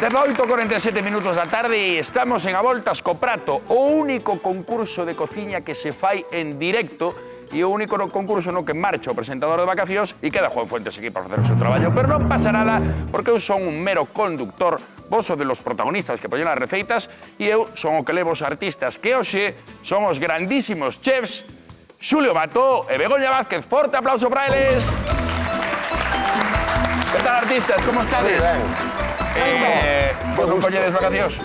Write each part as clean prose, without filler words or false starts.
18:47 minutos da tarde e estamos en A Voltas co Prato, o único concurso de cociña que se fai en directo e o único concurso no que marcha o presentador de vacacións e queda Juan Fuentes aquí para facer o seu traballo. Pero non pasa nada porque eu son un mero conductor, vos son de los protagonistas que poñen as receitas e eu son o que levo os artistas que hoxe son os grandísimos chefs Xulio Mató e Begoña Vázquez. Forte aplauso para eles. Que tal, artistas? Como estades? Vos non colledes vacacións?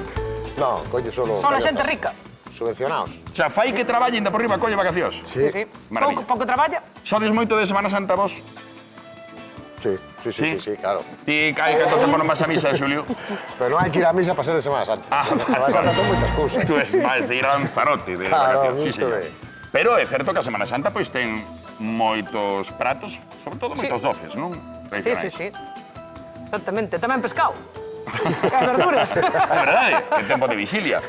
No, colle solo... Son a xente rica. Subvencionados. O sea, fai que traballen da por riba colle vacacións? Sí. Sí. Maravilla. Pouco traballa. Sodes moito de Semana Santa vos? Sí, claro. Ti hai canto tempo non vas a misa, Xulio? Pero non hai que ir a misa para ser de Semana Santa. Semana Santa son moitas cousas. Tú es máis de ir a Lanzarote de Claro, vacacións, sí, moito señor. ben. Pero é certo que a Semana Santa pois ten moitos pratos, sobre todo moitos doces, non? Sí. Exactamente. Tamén pescado. E verduras. É verdade, é tempo de vixilia.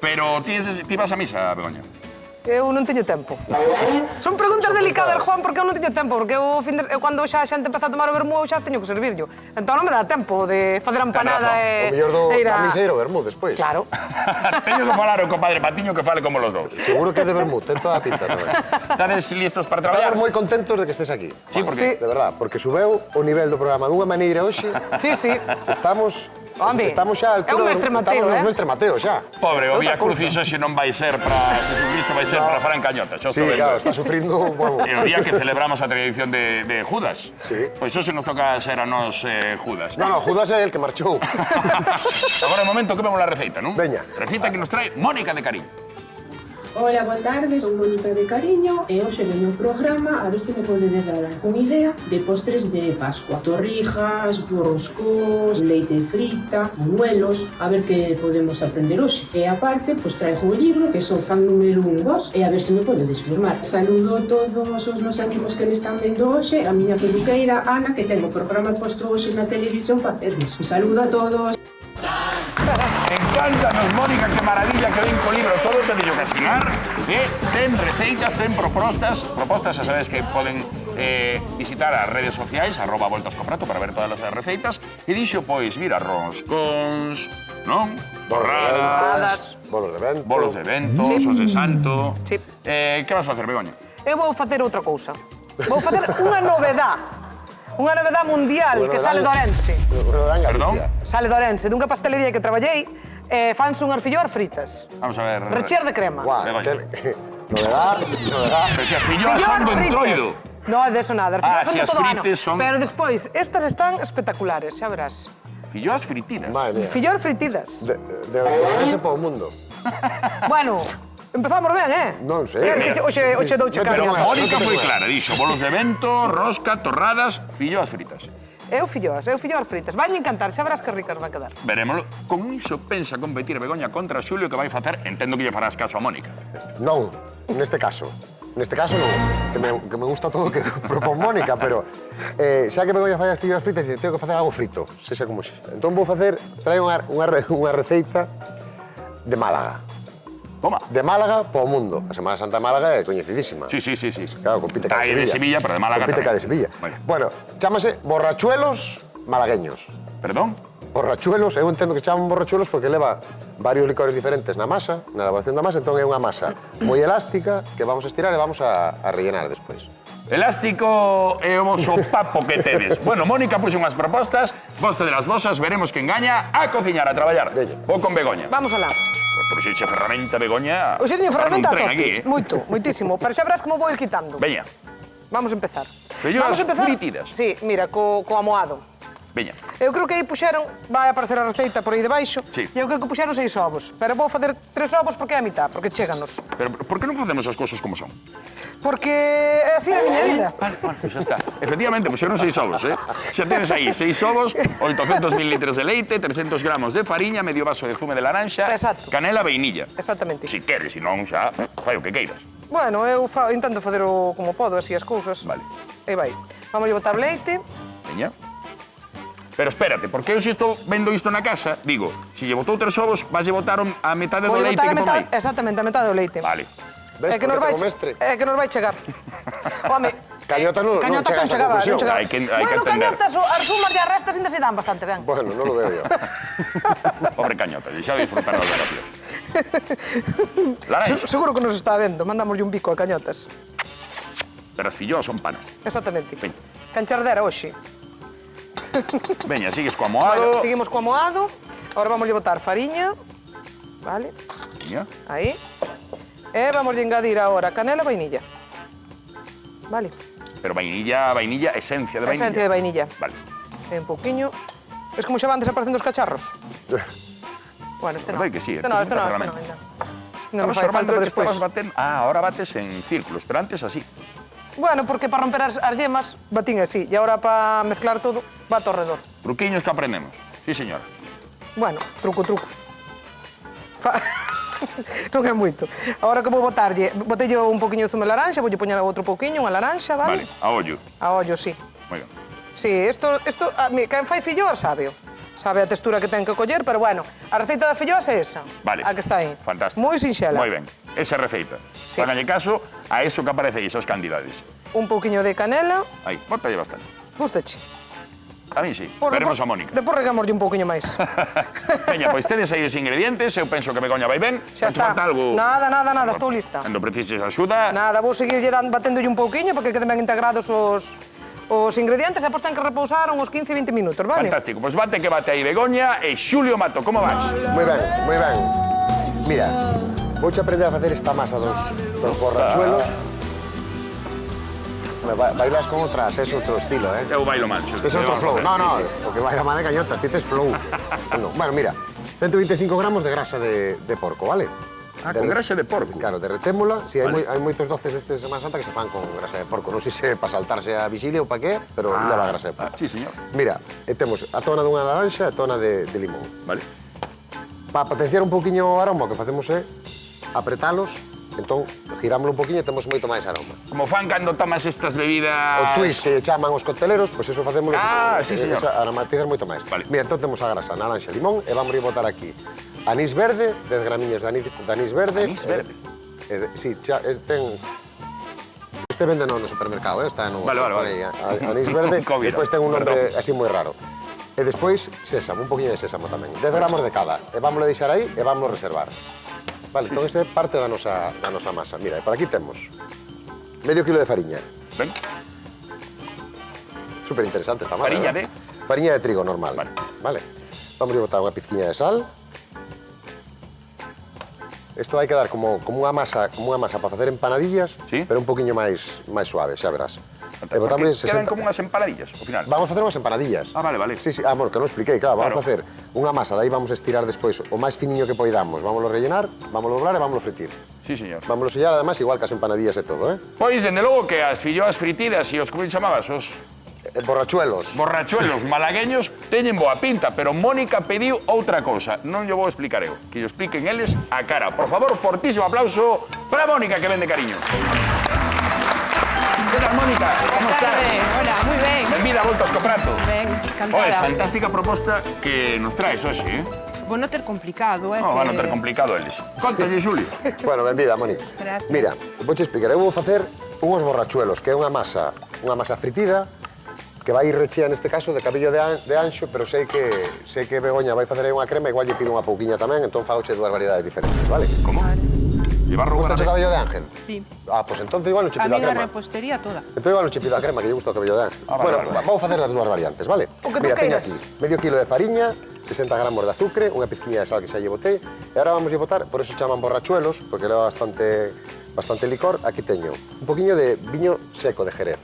Pero ti vas a misa, Begoña? Eu non teño tempo. Son preguntas delicadas, Juan, porque eu non teño tempo, porque eu cando xa a xente empeza a tomar o vermú, eu xa teño que servirlo. Entón non me dá tempo de facer a empanada O mellor da misa ir ao vermú despois. Claro. Teño que falar o compadre Patiño que fale como los dous. Seguro que é de vermú, ten toda a pinta tamén. Estades listos para traballar? Estamos moi contentos de que estés aquí. Sí, porque... De verdad, porque subeu o nivel do programa dunha maneira hoxe. Sí. Estamos xa é un mestre Mateo, Estamos nos mestre Mateo xa. Pobre, o Vía Crucis hoxe non vai ser para Jesucristo, vai ser para Fran Cañota. Sí, claro, está sufrindo... E o día que celebramos a tradición de Judas. Sí. Pois hoxe nos toca ser a nos Judas. No, Judas é el que marchou. Agora é o momento que vemos a receita, non? Veña. Receita que nos trae Mónica de Cariño. Hola, boa tarde, son Mónica de Cariño e hoxe veño o programa a ver se me podedes dar algún idea de postres de Pascua. Torrijas, roscós, leite frita, buñuelos, a ver que podemos aprender hoxe. E aparte, pois traigo o libro, que son fan número 1 vos, e a ver se me podedes firmar. Saludo a todos os meus amigos que me están vendo hoxe, a miña peluqueira, Ana, que ten o programa posto hoxe na televisión para vernos. Un saludo a todos. Encántanos, Mónica, que maravilla que ven co libro. Todo te dillo que asinar. Ten receitas, ten propostas, xa sabes que poden visitar as redes sociais, @voltascoprato, para ver todas as receitas. E dixo, pois, mira, roscóns, non? Torradas, Bolos de vento. os de santo. Sí. Que vas facer, Begoña? Eu vou facer outra cousa. Vou facer unha novedad. Unha novedad mundial que sale de Orense. Perdón? Sale de Orense, dunha pastelería que traballei, fanse unhas filloas fritas. Vamos a ver... Rechear de crema. Guau, Begoña. novedad. Pero se as filloas son do entroido. Non é deso nada, as filloas son si de as todo ano. frites son- Pero despois, estas están espectaculares, xa verás. Filloas fritidas. Madre mía. Filloas fritidas. De Orense para o mundo. Bueno, empezamos ben, Non sei. Queres que oxe douche Pero carne? Mónica foi clara, dixo, bolos de vento, rosca, torradas, filloas fritas. Eu filloas fritas. Vai encantar, xa verás que ricas van quedar. Verémolo. Con iso pensa competir Begoña contra Xulio que vai facer, entendo que lle farás caso a Mónica. Non, neste caso. Neste caso non, que me gusta todo o que propón Mónica, pero xa que Begoña fai as filloas fritas, tengo que facer algo frito, sexa como sexa. Entón vou facer, trae unha receita de Málaga. Toma. De Málaga para o mundo. A Semana Santa de Málaga é coñecidísima. Sí. Claro, compite ca de Sevilla. Cae de Sevilla, pero de Málaga compite tamén. ca de Sevilla. Vale. Bueno, chámase borrachuelos malagueños. Perdón? Borrachuelos, eu entendo que chaman borrachuelos porque leva varios licores diferentes na masa, na elaboración da masa, entón é unha masa moi elástica que vamos a estirar e vamos a rellenar despois. Elástico é o sopapo que tedes. Bueno, Mónica puxo unhas propostas, voste de las vosas, veremos quen gaña a cociñar, a traballar. Veña. Vou con Begoña. Vamos alá. Por si che ferramenta, Begoña... Hoxe teño ferramenta a Para un tren tope. aquí, Moitísimo. Pero xa verás como vou ir quitando. Veña, Vamos a empezar. Filloas fritidas. Sí, mira, co amoado. veña. Eu creo que aí puxeron, vai aparecer a receita por aí debaixo, Sí. e eu creo que puxeron 6 ovos. Pero vou facer 3 ovos porque é a mitad, porque chéganos. Pero por que non facemos as cousas como son? Porque é así a miña vida. Vale, pues xa está. Efectivamente, puxeron 6 ovos, Xa tienes aí 6 ovos, 800 mililitros de leite, 300 gramos de fariña, medio vaso de zume de laranxa, Exacto. canela, vainilla. Exactamente. Si queres, si non, xa, fai o que queiras. Bueno, eu intento facer como podo, así as cousas. Vale. E vai. Vamos a botar leite. Veña. Pero espérate, porque eu se estou vendo isto na casa, digo, se lle botou 3 ovos, vas lle botar a metade do Vou leite botar que a pon metade, aí. exactamente, a metade do leite. Vale. Ves, É que nos vai como mestre. chegar. Home, Cañotas non Cañotas chegas non chegaba, a conclusión. non chegaba. Hai que Bueno, entender. cañotas, as sumas e as restas ainda se dan bastante ben. Bueno, non lo veo yo. Pobre cañota, deixa de disfrutar das vacacións. Laranxa, Seguro que nos está vendo, mandamoslle un bico a cañotas. pero as fillós son panas. Exactamente. Veña. Canchardera hoxe. Veña, sigues co amoado. Bueno, seguimos co amoado. Ahora vamos a botar fariña. Vale, Veña. aí. E vamos a engadir ahora canela e vainilla. Vale, Pero vainilla, esencia de vainilla. esencia de vainilla. Vale. E un pouquiño. Es como xa van desaparecendo os cacharros. Bueno, este non. Verdade que sí, Este non, esto este es non, un este non. ferramenta. Este non me fai falta para despois. Ahora bates en círculos, pero antes así. Bueno, porque para romper as yemas batín así. E ahora para mezclar todo, bato ao redor. Truquiños que aprendemos. Sí, señora. Bueno, truco. Non é moito. Agora que vou botarlle, botelle un poquinho de zume de laranxa, voulle poñer outro poquinho, unha laranxa, vale? Vale, a ollo. A ollo, sí. Moi ben. Sí, isto quen fai filloas sábeo. Sabe a textura que ten que coller, pero bueno, a receita da filloas é esa. Vale. A que está aí. Fantástico. Moi sinxela. Moi ben. Esa receita. Sí. Fáganlle caso a eso que aparece aí, esas cantidades. Un poquinho de canela. Aí, bótalle bastante. Gustache. A mí sí. Veremos a Mónica. Depois regamoslle un poquinho máis. Veña, pois tedes aí os ingredientes, eu penso que Begoña vai ben. Xa Te está. falta algo? Nada, estou lista. Cando precises axuda. Nada, vou seguirlle baténdolle un pouquiño para que queden ben integrados os ingredientes e depois ten que repousar uns 15-20 minutos, vale? Fantástico. Pois bate que bate aí Begoña e Xulio Mato, como vas? Moi ben, moi ben. Mira, vouche aprender a facer esta masa dos borrachuelos. Bailas con outra, tes outro estilo, eh? Eu bailo mal, Xulio. Tes outro flow. No, o que baila mal de cañotas, dices flow. Bueno, mira, 125 gramos de grasa de porco, vale? Con grasa de porco. Claro, derretémola. Si, Vale. hai moitos doces deste de Semana Santa que se fan con grasa de porco. Non sei se para saltarse a vixilia ou para qué, pero leva grasa de porco. Sí, señor. Mira, temos a tona dunha laranxa e a tona de limón. Vale. Para potenciar un poquinho o aroma, o que facemos é apretalos, entón girámoslo un poquinho e temos moito máis aroma. Como fan cando tomas estas bebidas... O twist que lle chaman os cocteleros, pois eso facémoslo... Sí, señor. Aromatizar moito máis. Vale. Mira, entón temos a grasa, naranxa e limón, e vamos a botar aquí anís verde, 10 gramiños de anís verde. Anís verde? Sí, este vende no supermercado, está no... Vale. Anís verde, COVID, despois ten un nombre perdón. así moi raro. E despois sésamo, un poquinho de sésamo tamén. 10 gramos de cada. E vámoslo deixar aí e vámoslo reservar. Vale, entón esta é parte da nosa masa. Mira, por aquí temos medio kilo de fariña. Ben. Súper interesante esta masa. Fariña ¿verdad? de? Fariña de trigo normal. Vale. Vamos a botar unha pizquiña de sal. Isto vai quedar como unha masa para facer empanadillas, Sí. pero un poquinho máis suave, xa verás. E Porque botamos quedan como unhas empanadillas, ao final. Vamos a facer unhas empanadillas. Ah, vale. Sí, bueno, que non expliquei, claro, vamos Claro. a facer unha masa, dai vamos a estirar despois o máis finiño que poidamos, vámoslo rellenar, vámoslo doblar e vámoslo fritir. Sí, señor. Vámoslo sellar, además, igual que as empanadillas e todo, eh? Pois, dende logo que as filloas fritidas e os, como chamabas, os Borrachuelos. borrachuelos malagueños teñen boa pinta, pero Mónica pediu outra cousa. Non lle vou explicar eu, que lle expliquen eles a cara. Por favor, fortísimo aplauso para Mónica, que vende cariño. Que tal, Mónica? Como estás? Hola, moi ben. Benvida a Voltas co Prato. Ben, encantada. Es fantástica proposta que nos traes hoxe, eh? Vou non ter complicado, Non van a ter complicado eles. Contalle, Xulio. Bueno, benvida, Mónica. Gracias. Mira, vouche explicar, eu vou facer unhos borrachuelos, que é unha masa fritida, que vai rechea neste caso de cabello de anxo, pero sei que Begoña vai facer aí unha crema, igual lle pido unha pouquiña tamén, entón fagoche dúas variedades diferentes, vale? Como? Llevar roupa Gusta o cabello de ángel? Sí. Pois entonces igual non che A pido mí a a crema. repostería toda. Entón igual non che pido a crema, que lle gusta o cabello de ángel. Vale, Bueno, vale. vamos a facer as dúas variantes, vale? O que tú Mira, teño queiras. aquí medio kilo de fariña, 60 gramos de azúcar, unha pizquiña de sal que xa lle botei, e agora vamos a botar, por eso chaman borrachuelos, porque leva bastante licor. Aquí teño un poquinho de viño seco de Jerez,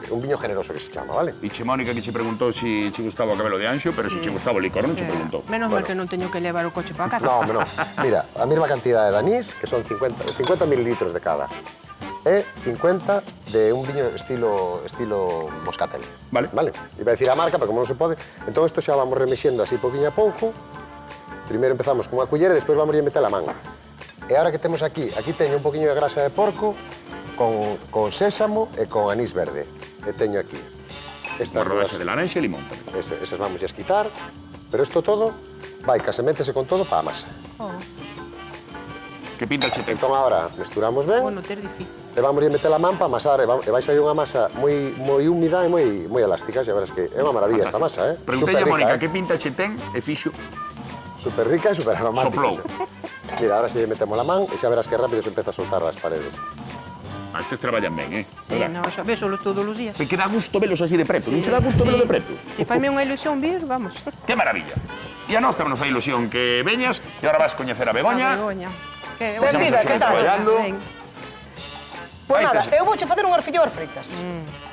un viño generoso que se chama, vale? E che Mónica que che preguntou se che gustaba o cabelo de anxo, pero se che gustaba o licor non che preguntou. Menos mal que non teño que levar o coche para casa. No, hombre, no. Mira, a mesma cantidad de anís, que son 50 mililitros de cada, e 50 de un viño estilo moscatel. Vale. Vale? Iba a decir a marca, pero como non se pode, entón isto xa vamos remexendo así poquinho a pouco. Primeiro empezamos con unha cullera e despois vamos a meter a man. E agora que temos aquí teño un poquinho de grasa de porco con sésamo e con anís verde. E teño aquí Unha rodaxa de laranxa e limón tamén. esas vamos a quitar, pero isto todo vai que se métese con todo para a masa. Que Que pinta che ten? Entón, agora, mesturamos ben. Bueno, ter difícil. E vamos a meter a man para amasar e vai sair unha masa moi húmida e moi elástica. Xa verás que é unha maravilla esta masa, Preguntei a Mónica que pinta che ten e fixo... Super rica e super aromática. Soplou. Mira, ahora si metemos la man e xa verás que rápido se empeza a soltar das paredes. Estes traballan ben, Sí, no, xa vésolos todos os días. Me queda gusto velos así de preto, non che dá gusto velos de preto? Si faime unha ilusión vir, vamos. Que maravilla. E a nós tamén nos fai ilusión que veñas e agora vas coñecer a Begoña. Begoña. Que Pois Benvida, vamos a que tal? traballando. Ben. Pois Ai, nada, que se- eu vouche facer unhas filloas fritas.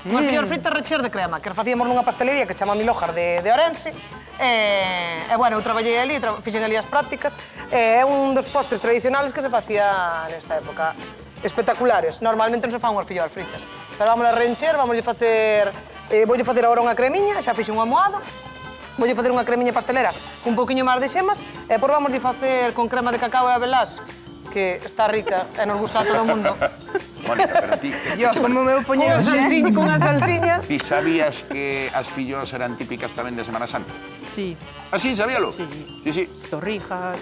Unhas filloas fritas recheas de crema, que as facíamos nunha pastelería que se chama Milójar de Orense. E bueno, eu traballei ali, fixen ali as prácticas. É un dos postres tradicionales que se facía nesta época. Espectaculares. Normalmente non se fan unhas filloas fritas. Pero vamos a reencher, voulle facer agora unha cremiña, xa fixe un amoado. Voulle facer unha cremiña pastelera un pouquiño máis de xemas e depois vamos facer con crema de cacao e abelás, que está rica e nos gusta a todo o mundo. Mónica, pero ti... Dios, como me vou poñer Con unha salsiña. Ti sabías que as filloas eran típicas tamén de Semana Santa? Sí, Así, sabíalo? Sí. Sí. torrijas,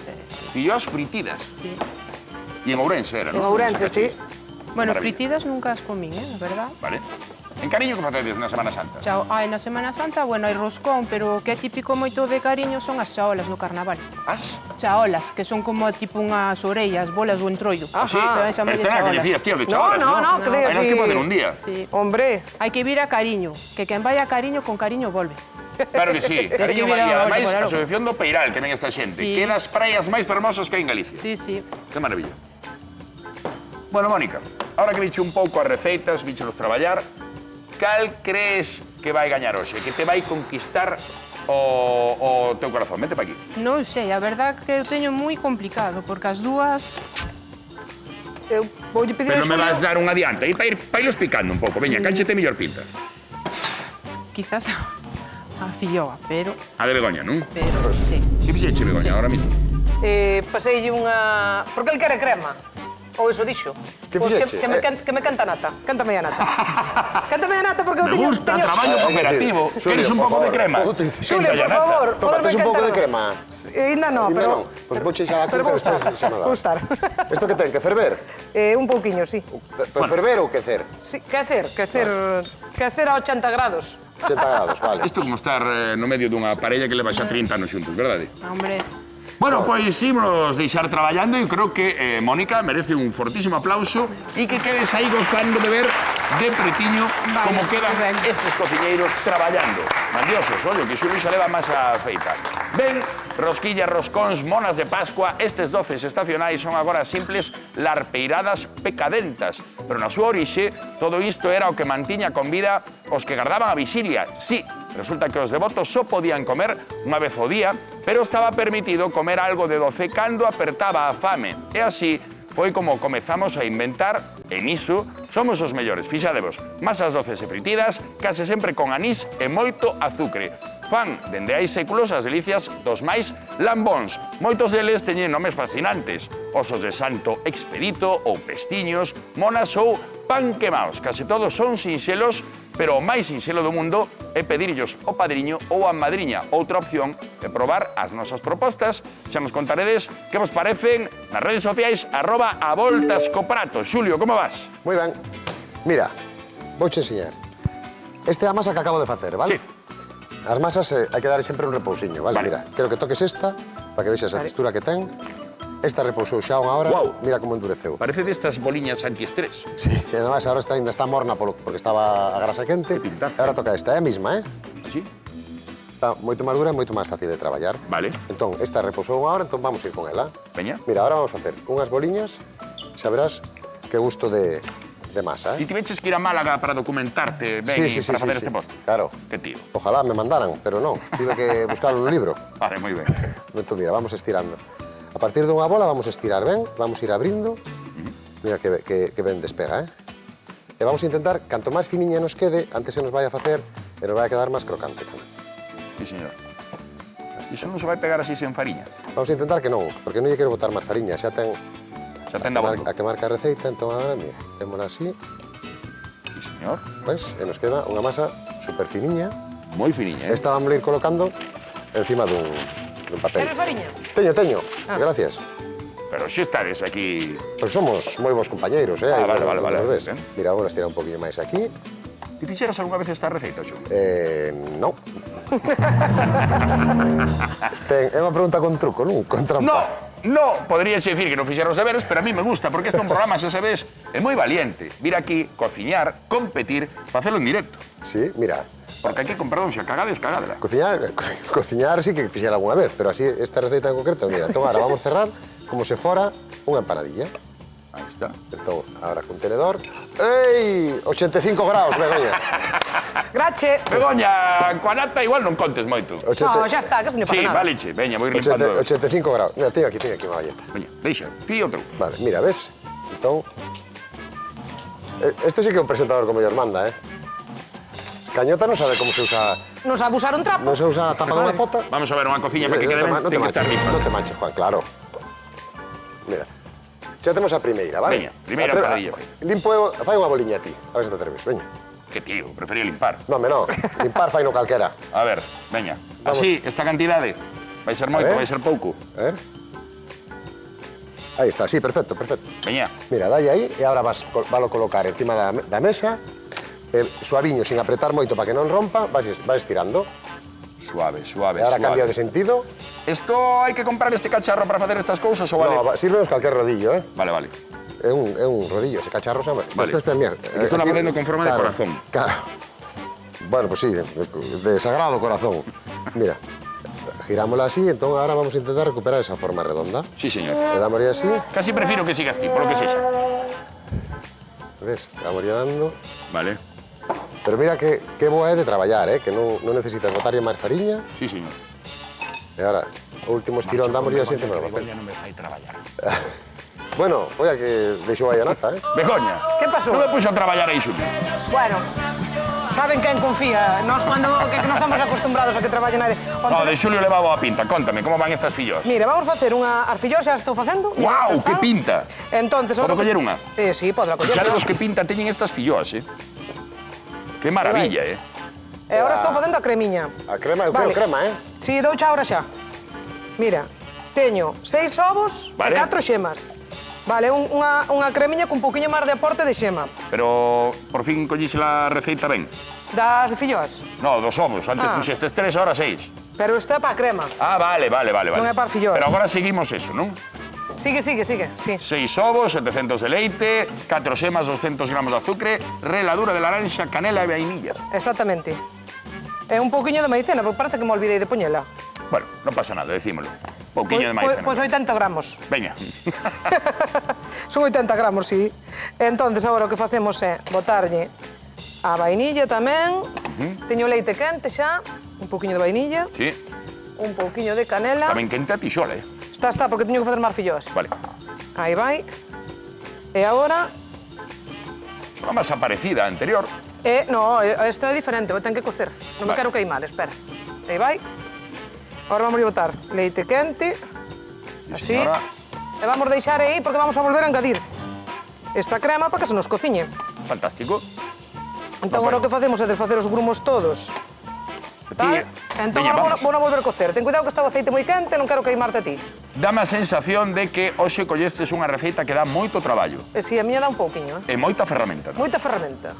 Filloas fritidas. sí. E en Ourense era, En non? Ourense, sí. Bueno, Maravilla. fritidas nunca as comín, la verdad. Vale. En Cariño que facedes na Semana Santa? Chao. Ai, na Semana Santa, bueno, hai roscón, pero que é típico moito de Cariño son as chaolas no carnaval. As? Chaolas, que son como tipo unhas orellas, bolas do entroido. Sí, Tamén pero chamanlle esta era que chaolas. decías, tío, de No, chabolas, no, no, que Hai digas nas que así. poden un día. Sí. Hombre, Hai que vir a Cariño, que quen vai a Cariño con cariño volve. Claro que sí. Tens que Cariño vir vai, a ademais, Ollo, a Asociación do Peiral, que ven esta xente, Sí. que é das praias máis fermosas que hai en Galicia. Sí, sí. Que maravilla. Bueno, Mónica, ahora que viche un pouco as receitas, vichelos traballar, cal crees que vai gañar hoxe? Que te vai conquistar o teu corazón? Vete pa aquí. Non sei, a verdad que eu teño moi complicado, porque as dúas... eu voulle pedir Pero a me Xulio... vas dar un adiante, e para irlos picando un pouco. Veña, canchete mellor pinta. Quizás a filloa, pero A de Begoña, non? sí. Que fixeche, Begoña, ahora mismo? Paseille unha... Porque el quere crema. Ou iso dixo. Que Pois fixeche? que me canta nata. Cántame a nata. Cántame a nata porque eu Me teño... gusta, traballo cooperativo. Xulio, Queres un por pouco de favor, crema? pouco te- Xulio, por favor, Toma, poderme tes un pouco cantar. de crema. Ainda non, Ainda pero... non. Pois vouche xa a Pero culpa vou estar. despois xa me das. Vou estar. Isto que ten, que ferver? Un pouquiño, sí. Pero ferver ou quecer? Sí, quecer a 80 grados. 80 grados, vale. Isto como estar no medio dunha parella que leva xa 30 anos xuntos, verdade? Hombre, Bueno, pois ímonos deixar traballando e creo que Mónica merece un fortísimo aplauso e que quedes aí gozando de ver de pretiño como quedan ben. estes cociñeiros traballando. Mandiosos, ollo, que Xulio xa leva masa feita. Ben, rosquillas, roscóns, monas de Pascua, estes doces estacionais son agora simples larpeiradas pecadentas. Pero na súa orixe, todo isto era o que mantiña con vida os que gardaban a vixilia. Sí, resulta que os devotos só podían comer unha vez ao día, pero estaba permitido comer algo de doce cando apertaba a fame. E así foi como comezamos a inventar, e niso somos os mellores. Fixadevos, masas doces e fritidas, case sempre con anís e moito azucre. Fan, dende hai séculos, as delicias dos máis lambóns. Moitos deles teñen nomes fascinantes. Osos de santo expedito ou pestiños, monas ou pan quemaos. Case todos son sinxelos, pero o máis sinxelo do mundo é pedirllos ao padriño ou a madriña. Outra opción é probar as nosas propostas. Xa nos contaredes que vos parecen nas redes sociais @avoltascoprato. Xulio, como vas? Moi ben. Mira, vouche enseñar. Esta é a masa que acabo de facer, vale? Sí. As masas hai que dar sempre un repousiño, vale? Vale. Mira, quero que toques esta, para que vexas a textura que ten. Esta repousou xa unha hora, Guau. mira como endureceu. Parece destas boliñas antiestrés. Sí, e además ahora ainda está morna porque estaba a grasa quente. Que pintaza. E ahora toca esta, é a mesma, Así? Está moito máis dura e moito máis fácil de traballar. Vale. Entón, esta repousou unha hora, entón vamos ir con ela. Veña. Mira, ahora vamos a facer unhas boliñas, xa verás que gusto de masa, Ti tiveches que ir a Málaga para documentarte ben Sí, sí, para sí, facer sí, este sí. post. Claro. Que tío. Ojalá me mandaran, pero non, tive que buscarlo no libro. Vale, moi ben. Entón, mira, vamos estirando. A partir dunha bola vamos a estirar ben, vamos a ir abrindo. Mira que ben despega, E vamos a intentar, canto máis finiña nos quede, antes se nos vai a facer e nos vai a quedar máis crocante tamén. Sí, señor. Iso non se vai pegar así sen fariña. Vamos a intentar que non, porque non lle quero botar máis fariña, xa ten Xa ten da voto. a que marca a receita, entón agora, mira, témola así, Sí, señor. pois, e nos queda unha masa super finiña. Moi finiña, Esta vamos a ir colocando encima dun papel. Queres fariña? Teño, gracias. Pero si estades aquí... Pois somos moi bons compañeiros, Ah, vale, Aí, vale. ves. Ben. Mira, vamos a estirar un poquinho máis aquí. Ti fixeras algunha vez esta receita, Xulio? Non. É unha pregunta con truco, non? Con trampa. No, podrías dicir que non fixeras os deberes, pero a mí me gusta, porque este é un programa, xa sabes, é moi valiente. Vir aquí, cociñar, competir, facelo en directo. Sí, mira, Porque aquí, con perdón, xa cagades, cagadela. cociñar sí que fixera algunha vez, pero así esta receita en concreto, mira, entón ahora vamos cerrar como se fora unha empanadilla. Aí está. Entón, ahora con tenedor. Ei, 85 graus, Begoña. Grache. Begoña, coa nata igual non contes moito. No, xa está, que non lle pasa Sí, nada. vale, che, veña, vou ir limpando. 85 graus. Mira, teño aquí unha galleta. Veña, deixa, ti outro. Vale, mira, ves? Entón... Este sí que é un presentador como Dios manda, Cañota non sabe como se usa... Non sabe usar un trapo. Non se usa a tapa dunha pota. Vamos a ver unha cociña para que quede ben, Non ten que estar limpa. Non te manches, Juan, claro. Mira, xa temos a primeira, vale? Veña, primeira empanadilla. Limpo eu, fai unha boliña a ti, a ver se te atreves, veña. Que tío, prefería limpar. Non, no, limpar fai no calquera. A ver, veña. Así, esta cantidade. Vai ser moito, ver. vai ser pouco. A ver. Aí está, sí, perfecto, perfecto. Veña. Mira, dalle aí e agora valo colocar encima da mesa, suaviño, sin apretar moito para que non rompa, vas estirando. Suave, suave, E agora suave. cambia de sentido. Esto hai que comprar este cacharro para facer estas cousas ou vale? No, sírvenos calquer rodillo, Vale, vale. É un rodillo, ese cacharro se llama. Vale. Espera, mira. Que estou aquí- facendo con forma de claro, corazón. Claro. Bueno, pues sí, de sagrado corazón. Mira, girámosla así, entón agora vamos a intentar recuperar esa forma redonda. Sí, señor. Le damos así, Casi prefiro que sigas ti, por lo que sexa. ves, vamos dando. Vale. Pero mira que boa é de traballar, que non necesitas botarlle máis fariña. Sí, señor. E agora, o último estirón damos así encima do papel. non me fai traballar. Bueno, foi a que deixou aí a nata, Begoña. Que pasou? Non me puxo a traballar aí, Xulio. Bueno, saben quen confía. Nós cando que non estamos acostumbrados a que traballe nadie. No, de Xulio levaba a pinta. Contame, como van estas fillos? Mira, vamos facer unha arfillosa, xa estou facendo. Mira, Guau, xa que están. pinta. Entonces, Podo agora- coller unha? Sí, podela coller. Xa de los que pinta teñen estas filloas, Que maravilla, E agora estou facendo a cremiña. A crema, eu Vale. quero crema, Si, dou xa ahora xa. Mira, teño 6 ovos Vale. e 4 xemas. Vale, unha cremiña con un poquinho máis de aporte de xema. Pero por fin collixe la receita ben. Das filloas. No, dos ovos. Antes Ah. puxestes 3, ahora 6. Pero isto é para a crema. Ah, vale. Non é para filloas. Pero agora seguimos eso, non? Sigue, sí. 6 ovos, 700 de leite, 4 xemas, 200 gramos de azúcar, reladura de laranxa, canela e vainilla. Exactamente. E un poquinho de maicena, porque parece que me olvidei de poñela. Bueno, non pasa nada, decímolo. Pouquiño de maicena. Pois 80 gramos. Veña. Son 80 gramos, sí. Entonces, agora o que facemos é botarlle a vainilla tamén. Teño leite quente xa, un poquinho de vainilla, Sí, un poquinho de canela. tamén quente a tixola, Está, porque teño que facer máis filloas. Vale. Aí vai. E agora... Unha masa parecida a anterior. No, isto é diferente, ten que cocer. Non me Vale. quero queimar, espera. Aí vai. Agora vamos a botar leite quente. Así. señora. E vamos deixar aí porque vamos a volver a engadir esta crema para que se nos cociñe. Fantástico. Entón, agora o que facemos é desfacer os grumos todos. Tal. Entón, Veña, agora vamos. vou a volver a cocer. Ten cuidado que está o aceite moi quente, non quero queimarte a ti. Dame a sensación de que hoxe collestes unha receita que dá moito traballo. E si, a miña dá un pouquiño, E moita ferramenta. Non? Moita ferramenta.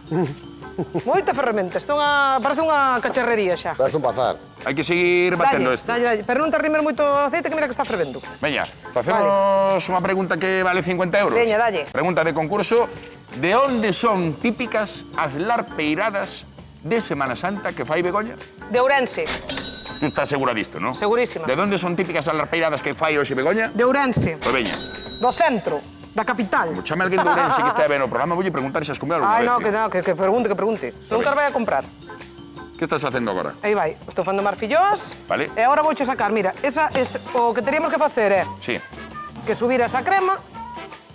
Moita ferramenta. Isto parece unha cacharrería xa. Parece un bazar. Hai que seguir batendo isto. Dalle. Pero non te arrimes moito aceite que mira que está fervendo. Veña, facemos unha pregunta que vale 50 euros. Veña, dalle. Pregunta de concurso. De onde son típicas as larpeiradas de Semana Santa que fai Begoña? De Ourense. Tú estás segura disto, non? Segurísima. De onde son típicas as larpeiradas que fai hoxe Begoña? De Ourense. Pois veña. Do centro. Da capital. Chame alguén de Ourense que está ben no programa, voulle preguntar se has comido alguna Ai, vez. no, tío. que pregunte. Se non quero vai a comprar. Que estás facendo agora? Aí vai. Estou facendo marfilloas. Vale. E agora vouche sacar, mira, o que teríamos que facer é Sí. que subir esa crema,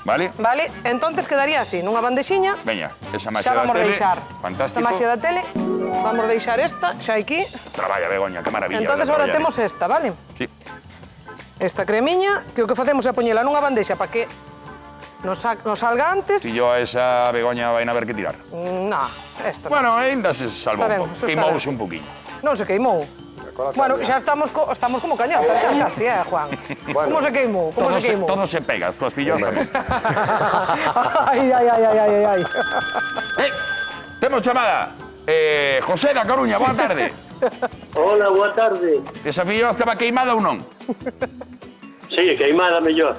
Vale? vale? Entonces quedaría así, nunha bandexiña. Veña, esa Xa maxia da vamos tele. deixar Fantástico. esta maxia da tele. Vamos deixar esta xa aquí. Traballa, Begoña, que maravilla. Entonces de agora traballar, temos esta, vale? Sí. Esta cremiña, que o que facemos é poñela nunha bandexa para que nos salga antes. Si yo a esa Begoña vaina a ver que tirar. No, esta non. Bueno, ainda se salvou Está ben, un pouco. eso está Queimouse ben. un poquinho. Non se queimou. Bueno, xa estamos como cañotas, xa casi, Juan? Como se queimou? Como se queimou? Todo se pega, as túas fillos tamén. Ai. Temos chamada. José da Coruña, boa tarde. Hola, boa tarde. Esa filloa estaba queimada ou non? Sí, queimada mellor.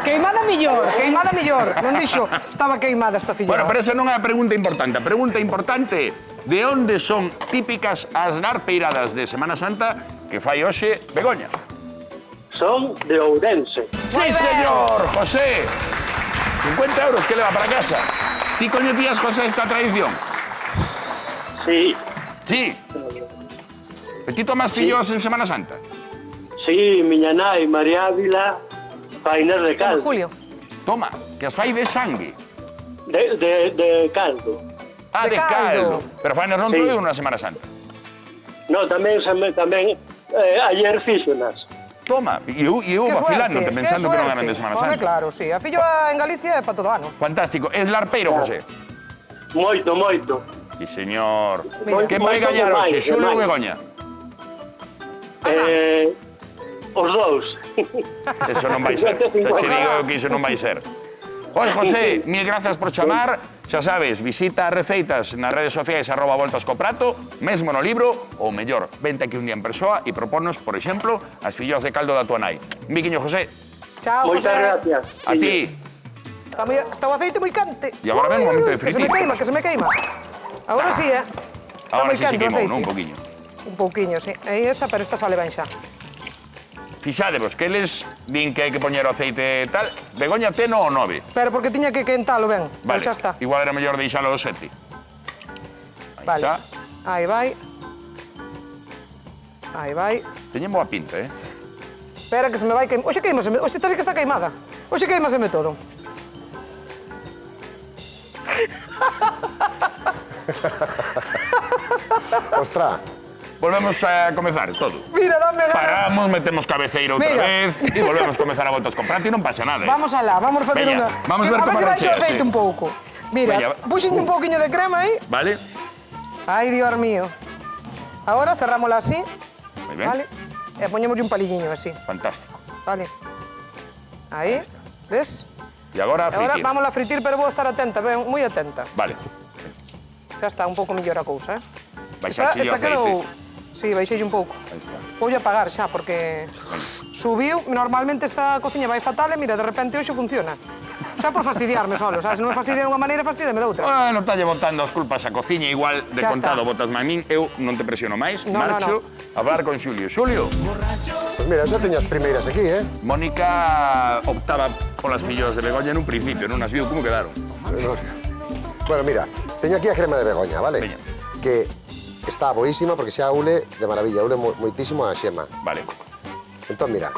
Queimada millor. Non dixo estaba queimada esta filloa. Bueno, pero esa non é a pregunta importante. A pregunta importante é de onde son típicas as narpeiradas de Semana Santa que fai hoxe Begoña? Son de Ourense. Sí, señor, José. 50 euros que leva para casa. Ti coñecías, José, esta tradición? Sí, Sí. E ti tomas fillos en Semana Santa? sí, miña nai, María Ávila, fainas de caldo. Julio. Toma, que as fai de sangue. De caldo. Ah, De de caldo. caldo. Pero fainas non Sí. todo na Semana Santa. No, tamén ayer fíxonas. Toma, e eu Que vacilando, suerte, pensando que non eran suerte. de Semana Home, Santa. claro, sí. A filloa en Galicia é para todo ano. Fantástico. Es larpeiro, José. Moito. Sí, señor. Mira. Que vai Moito gañar demais, hoxe, Xulio ou demais. Begoña? Os dous. Eso non vai ser. Xa te digo que iso non vai ser. Oye, José, mil gracias por chamar. Xa sabes, visita as receitas nas redes sociais @voltascoprato, mesmo no libro, ou mellor, vente aquí un día en persoa e proponnos, por exemplo, as filloas de caldo da tua nai. Un biquiño, José. Chao, Moitas José. gracias. A ti. Está o aceite moi cante. E agora ven un momento de Que se me queima. Agora sí, Está Agora moi sí se cante o queimou, aceite. non? Un poquinho. Un pouquiño, sí. Aí esa, pero esta sale ben xa. Fixadevos, que eles din que hai que poñer o aceite e tal. Begoña, teno ou 9? Pero porque tiña que quentalo ben. Vale, Pero xa está. igual era mellor deixalo aos 7. Aí Vale. está. Aí vai. Aí vai. Teñen boa pinta, eh? Espera que se me vai queimar. Oxe queimaseme. Oxe, esta sí que está queimada. Oxe queimaseme todo. Ostra, Volvemos a comezar todo. Mira, dame ganas. Paramos, metemos cabeceira outra Mira. vez e volvemos a comezar a voltas con Prato e non pasa nada. Vamos alá, vamos facer Veña, unha... vamos ver a como ver se baixa o recheas, aceite sí. un pouco. Mira, Veña, puxenlle un pouquiño de crema aí. Vale? Ai, Dios mío. Ahora cerrámola así, Moi ben. vale? E poñémoslle un palilliño así, Fantástico. vale? Aí, ves? E agora a Agora fritir. vamos a fritir, pero vou estar atenta, ben, moi atenta. Vale. Xa está, un pouco mellor a cousa, Baixaxe o esta aceite. quedou... Sí, baixei un pouco. Aí está. Voulle apagar xa, porque subiu. Normalmente esta cociña vai fatal e, mira, de repente hoxe funciona. Xa por fastidiarme solo, sabes? Se non me fastidia de unha maneira, fastidiame de outra. Bueno, talle botando as culpas a cociña, igual de Xa contado está. botas a min. Eu non te presiono máis, No, no, marcho a hablar con Xulio. Xulio, pues mira, xa teño as primeiras aquí, Mónica optaba polas fillos de Begoña en un principio, non as viu como quedaron. Bueno, mira, teño aquí a crema de Begoña, vale? Veña. Que está boísima porque xa ule de maravilla, ule moitísimo a xema. Vale. Entón, mira,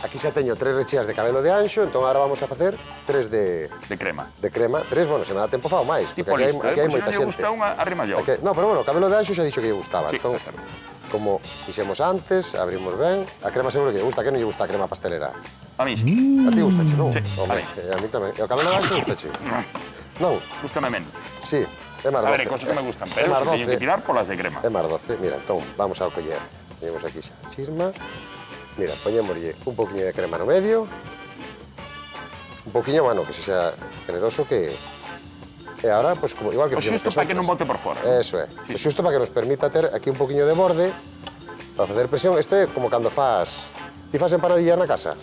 aquí xa teño 3 recheas de cabelo de anxo, entón agora vamos a facer 3 de crema. crema. 3, bueno, se me dá tempo fao máis, Tipo porque listo, aquí hai Pois moita se non lle xente. gusta unha, arrima yo. No, pero bueno, cabelo de anxo xa dixo que lle gustaba, Sí, entón, é certo. como fixemos antes, abrimos ben, a crema seguro que lle gusta, que non lle gusta a crema pastelera. A mí sí. A ti gusta, non? Sí, Hombre, a mí tamén. E o cabelo de anxo gusta, che? Non? Gústame menos. Sí, é máis A 12. ver, hai cosas que me gustan, É pero máis teño que 12. tirar polas de crema. É máis 12. Mira, entón, vamos a coller. Poñemos aquí xa chisma. Mira, poñémoslle un poquinho de crema no medio. Un poquinho, bueno, que se sea generoso que... E agora, pues, como, igual que O fixemos xusto para que non bote por fora. Eso é. O xusto para que nos permita ter aquí un poquinho de borde para facer presión. Isto é como cando fas... Ti fas empanadillas na casa?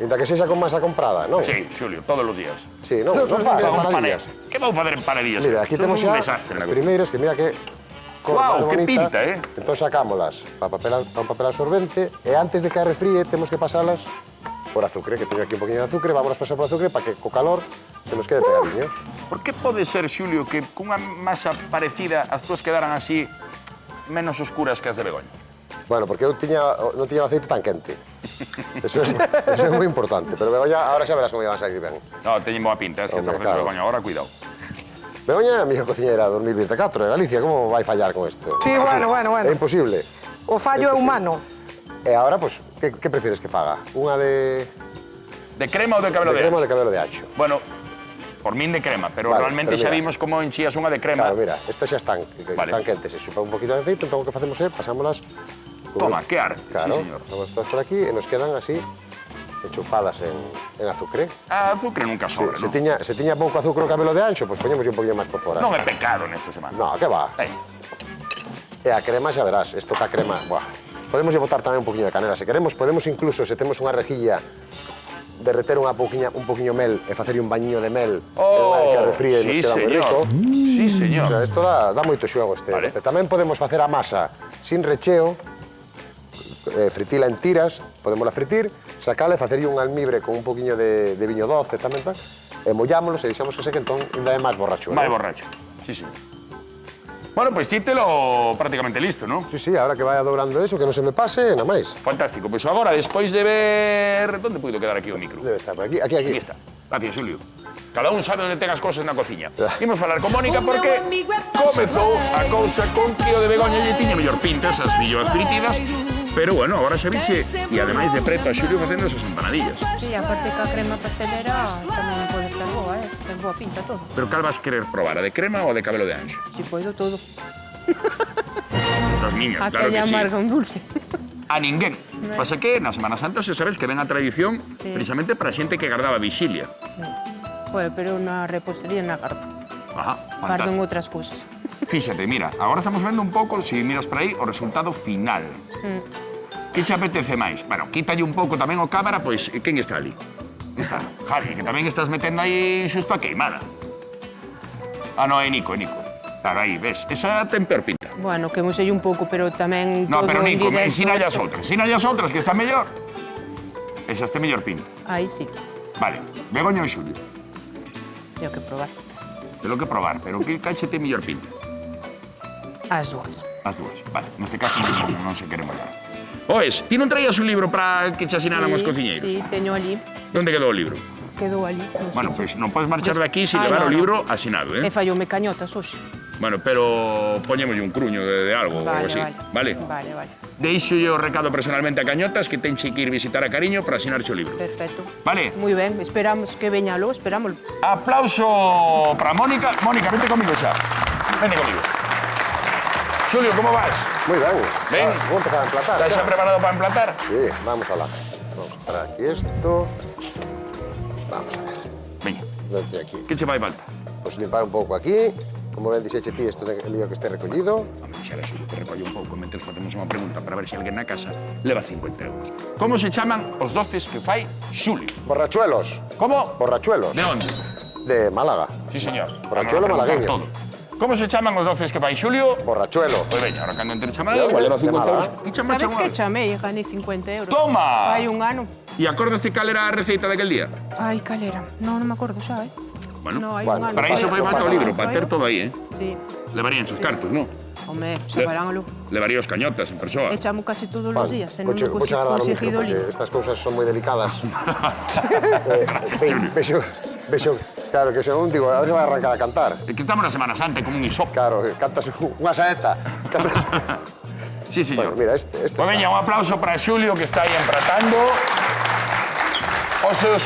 Inda que sexa con masa comprada, non? Sí, Xulio, todos os días. Sí, non fas Vamos empanadillas. Que vou facer empanadillas? Mira, aquí Isto temos é xa un desastre. as na cousa. primeiras, que mira que cor Guau, máis que bonita. pinta, Entón sacámolas para un papel absorbente e antes de que arrefríe temos que pasalas por azúcar, que teño aquí un poquinho de azúcar, vámonos pasar por azúcar para que co calor se nos quede pegadiño. Por que pode ser, Xulio, que cunha masa parecida as túas quedaran así menos oscuras que as de Begoña? Bueno, porque eu non tiña o aceite tan quente. Eso é moi importante, pero Begoña, ahora xa verás como lle van a salir ben. No, teñen boa pinta, es que Hombre, está facendo claro. Begoña, ahora cuidado. Begoña é a miña cociñeira 2024 de Galicia, como vai fallar con isto? Sí, bueno. É imposible. O fallo é humano. E agora, pues, que prefieres que faga? Unha de De crema ou de cabelo de crema ou anxo? de cabelo de ancho? Bueno, por min de crema, pero Vale, realmente pero xa mira. vimos como enchías unha de crema. Claro, mira, estas xa están quentes. Se chupa un poquito de aceite, entón o que facemos é pasámolas... Toma, que ar. Claro, Sí, señor. pasamos todas por aquí e nos quedan así, enchupadas en azúcar. A azúcar nunca sobra, Se non? tiña pouco azúcar o cabelo de ancho, pois poñemos un poquinho máis por fora. Non é pecado nesta semana. No, que va. E a crema xa verás, isto ca crema, buah. Podemos botar tamén un poquinho de canela, se queremos, podemos incluso, se temos unha rejilla, derreter un poquinho mel e facer un bañiño de mel que refríe e nos queda moi rico. Sí, O señor. sea, isto dá moito xogo este. Vale. Tamén podemos facer a masa sin recheo, fritila en tiras, podémola fritir, sacala e facerlle un almibre con un poquinho de viño doce tamén, e mollámolos e deixamos que seque, entón ainda é máis borracho. Máis borracho. Sí, señor. Bueno, pues títelo prácticamente listo, ¿no? Sí, sí, ahora que vaya dobrando eso, que non se me pase, nada máis. Fantástico. Pois agora, despois de ver... ¿Dónde puido quedar aquí o micro? Debe estar por aquí, aquí. Aquí está. Gracias, Xulio. Cada un sabe onde ten as cosas na cociña. Imos falar con Mónica porque comezou a cousa con que o de Begoña lle tiña mellor pinta esas filloas fritidas, pero bueno, agora xa viche e ademais de preto a Xulio facendo esas empanadillas. Sí, aparte que a crema pastelera tamén pode estar boa, ten boa pinta todo. Pero cal vas querer probar, a de crema ou a de cabelo de anxo? Si podo todo. Dos niños, claro Aquella que sí. amarga un dulce. A ninguén. Pasa que na Semana Santa se sabes que ven a tradición Sí. precisamente para xente que guardaba vixilia. Joder, pero na repostería na gardo. Ajá, Gardo en fantástico. outras cousas. Fíxate, mira, agora estamos vendo un pouco, se miras para aí, o resultado final. Que che apetece máis? Bueno, quítalle un pouco tamén o cámara, pois, quen está ali? Está Javi, que tamén estás metendo aí xusto a queimada. Ah, no, é Nico, é Nico. Claro, aí, ves, esa ten peor pinta. Bueno, que moselle un pouco, pero tamén No, todo pero en Nico, directo. ensinalle as outras, que están mellor. Esas ten mellor pinta. Aí sí, Vale, Begoña ou Xulio? teño que probar. Telo que probar, pero que cache ten mellor pinta? As dúas. As dúas, vale, neste caso non se quere mollar. Oes, ti non traías un libro para que che asinaran os cociñeiros? Sí, teño ali. Onde quedou o libro? Quedou ali. no Bueno, sitio. pois non podes marchar de aquí sin Ai, levar o no, no. libro asinado, E falloume cañotas hoxe. Bueno, pero poñémolle un cruño de algo ou algo así, vale? Vale, vale. Deixo yo o recado personalmente a Cañotas que tenche que ir visitar a Cariño para asinarche o libro. Perfecto. Vale? Moi ben, esperamos que veña lo, esperámoslo. Aplauso para Mónica. Mónica, vente conmigo xa. Vente conmigo. Xulio, ¿cómo vas? Muy ben. Ben. Vamos a empezar a emplatar. ¿Estás xa. ya preparado para emplatar? Sí, vamos a Vamos a parar aquí esto. Vamos a ver. Veña, Desde aquí. que che vai falta? Pues limpar un pouco aquí. Como ben dixeche ti, isto é mellor que este recollido. Vamos a Xulio, que recolle un pouco mentre facemos unha pregunta para ver se alguén na casa leva 50 euros. Como se chaman os doces que fai Xulio? Borrachuelos. Como? Borrachuelos. De onde? De Málaga. Sí, señor. Borrachuelo Vamos a preguntar malagueño. todo. ¿Cómo se chaman os doces que fai Xulio? Borrachuelo. Pois veña, ahora cando entre chamada, De igual leva onde? 50 De Málaga. euros. E chama, Sabes chama. que chamei e gané 50 euros? Toma! Hai un ano. E acórdase cal era a receita daquel día? Ai, calera. Non me acordo xa, Bueno, No, hai bueno, un ano. para iso fai non falta pasa o libro, nada. para ter todo aí, Sí. Levarían sus cartos, ¿no? Home, sabarámoslo. Levaría os cañotas en persoa. E chamo casi todos os días, e non Vou me agarrar o micro, conseguido porque libro. estas cousas son moi delicadas. Vexo, claro, que se non digo, a ver se vai arrancar a cantar. É que estamos na Semana Santa, como un hisopo. Claro, cantas unha saeta. Sí, señor. Bueno, mira, este Pues veña, un aplauso para Xulio, que está aí empratando os seus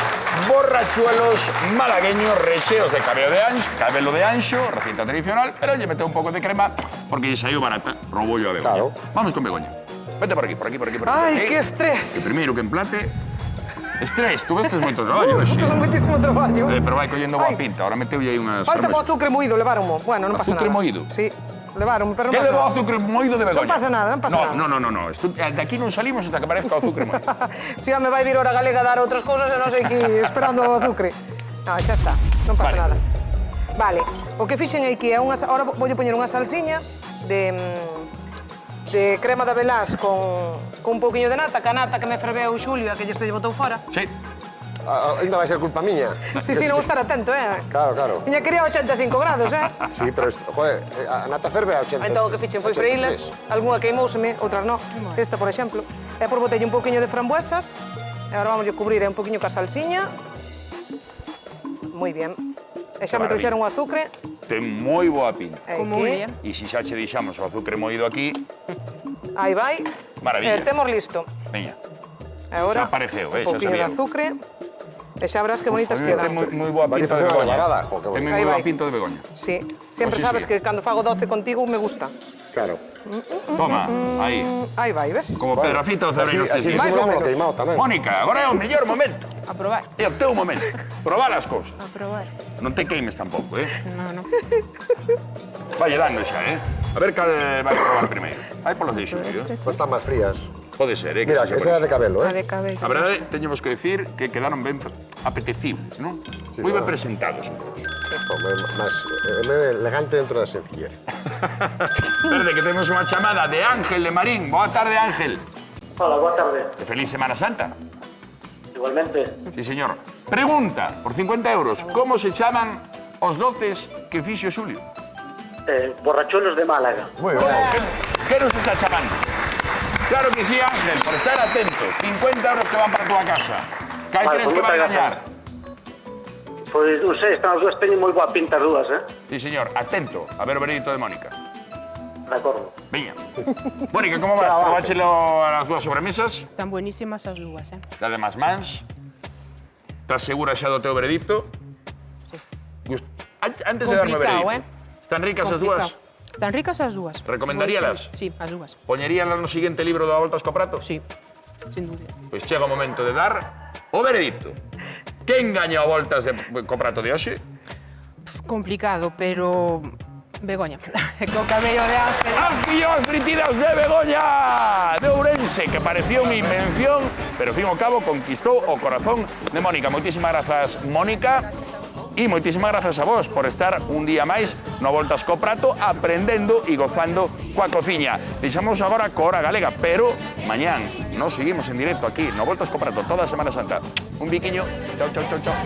borrachuelos malagueños recheos de cabelo de anxo, receta tradicional, pero lle meteu un pouco de crema porque lle saiu barata, robollo a Begoña. Claro. Vamos con Begoña. Vete por aquí, por aquí, por aquí. Por aquí. Ai, que Que estrés. primeiro que emplate... Estrés, tú vestes moito traballo, non? Todo moitísimo traballo. Pero vai collendo boa Ai. pinta. Ahora meteu aí unhas... Falta o fermesas. azúcar moído, levaronmo. Bueno, non pasa nada. Azúcar moído? Sí, levaronmo, pero non Que pasa levou nada. azúcar moído de Begoña? Non pasa nada, non pasa nada. No. De aquí non salimos hasta que aparezca o azúcar moído. Si me vai vir hora galega a dar outras cousas e non sei que esperando o azúcar. No, xa está, non pasa Vale. nada. Vale, o que fixen aquí é unha... Ahora voulle poñer unha salsiña de crema de avelás con un pouquiño de nata, que a nata que me ferveu Xulio e que lle botou fora. Sí. Ainda vai ser culpa miña. Sí, non vou estar atento, Claro, claro. Tiña quería 85 grados, Sí, pero, joder, a nata ferve a 80. Entón, o que fixen foi freílas, algunha queimouseme, outras non. Esta, por exemplo. E por botelle un pouquiño de frambuesas. E agora vamos a cubrir un pouquiño ca salsiña. Moi bien. E xa me Maravilla. trouxeron o azúcar. Ten moi boa pinta. E Como un aquí. día. E se xa che deixamos o azúcar moído aquí, Aí vai. Maravilla. Temos listo. veña. E agora, Já apareceu, un xa pouquiño de sabíamos. azúcar. E xa verás que bonitas Ten quedan. moi boa Vai pinta de facer unha Begoña. algarada. Jo, que Ten bonito. moi Aí boa vai. pinta de Begoña. Sí, sempre Pues sí, sabes sí. que cando fago 12 contigo me gusta. Claro. Toma, aí. Aí vai, ves? Como Pedro Fita o Cebreiro estes Así días. Máis ou disimulamos o menos. queimado tamén. Mónica, agora é o mellor momento. A probar. É o teu momento. Probar as cousas. A probar. Non te queimes tampouco, No, no. Vai dando xa, A ver cal vai probar primeiro. Vai polos de Xulio. Pues están máis frías. Pode ser, que Mira, sexa esa por era de cabelo, A de cabello. A verdade, teñemos que decir que quedaron ben apetecibles, non? Moi ben verdad. presentados. Máis elegante dentro da sencillez. Verde, que temos unha chamada de Ángel de Marín. Boa tarde, Ángel. Hola, boa tarde. E feliz Semana Santa. Igualmente. Sí, señor. Pregunta, por 50 euros, como se chaman os doces que fixo Xulio? Borrachuelos de Málaga. Moi ben. Que nos está chamando? Claro que sí, Ángel, por estar atento. 50 euros que van para tu casa. Cal Vale, crees pues que vai moitas gañar? Pois, non sei, están as dúas, teñen moi boa pinta as dúas, Sí, señor, atento. A ver o veredicto de Mónica. De acordo. Veña. Mónica, como vas? Probáchelo a las dúas sobremesas? Están buenísimas as dúas, La de más mans. Estás segura xa do teu veredicto? Sí. Antes de darme o Complicado, veredicto. Están ricas as dúas? Están ricas as dúas. Recomendaríalas? Sí, as dúas. Poñeríalas no siguiente libro do Voltas co Prato? Sí, sin dúbida. Pois chega o momento de dar o veredicto. Quen gaña o Voltas de co Prato de hoxe? Complicado, pero... Begoña. Co cabello de Ángel. As millóns fritidas de Begoña de Ourense, que parecía unha invención, pero, fin ao cabo, conquistou o corazón de Mónica. Moitísimas grazas, Mónica. E moitísimas grazas a vos por estar un día máis no Voltas co Prato aprendendo e gozando coa cociña. Deixamos agora co Hora Galega, pero mañán nos seguimos en directo aquí no Voltas co Prato toda a Semana Santa. Un biquiño. Chao, chao, chao, chao.